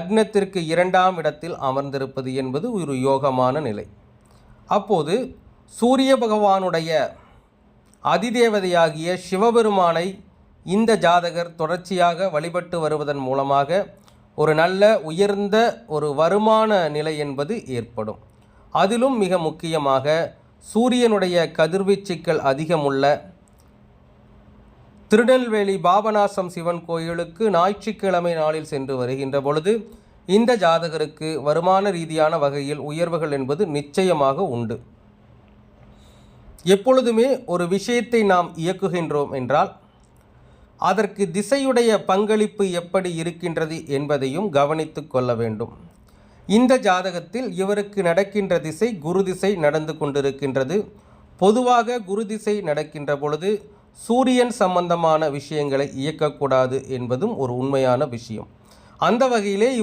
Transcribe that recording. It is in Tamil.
லக்னத்திற்கு 2ஆம் இடத்தில் அமர்ந்திருப்பது என்பது ஒரு யோகமான நிலை. அப்போது சூரிய பகவானுடைய அதிதேவதையாகிய சிவபெருமானை இந்த ஜாதகர் தொடர்ச்சியாக வழிபட்டு வருவதன் மூலமாக ஒரு நல்ல உயர்ந்த ஒரு வருமான நிலை என்பது ஏற்படும். அதிலும் மிக முக்கியமாக சூரியனுடைய கதிர்வீச்சுக்கள் அதிகமுள்ள திருநெல்வேலி பாபநாசம் சிவன் கோயிலுக்கு ஞாயிற்றுக்கிழமை நாளில் சென்று வருகின்ற பொழுது இந்த ஜாதகருக்கு வருமான ரீதியான வகையில் உயர்வுகள் என்பது நிச்சயமாக உண்டு. எப்பொழுதுமே ஒரு விஷயத்தை நாம் இயக்குகின்றோம் என்றால் அதற்கு திசையுடைய பங்களிப்பு எப்படி இருக்கின்றது என்பதையும் கவனித்து கொள்ள வேண்டும். இந்த ஜாதகத்தில் இவருக்கு நடக்கின்ற திசை குரு திசை நடந்து கொண்டிருக்கின்றது. பொதுவாக குரு திசை நடக்கின்ற பொழுது சூரியன் சம்பந்தமான விஷயங்களை இயக்கக்கூடாது என்பதும் ஒரு உண்மையான விஷயம். அந்த வகையிலே இவர்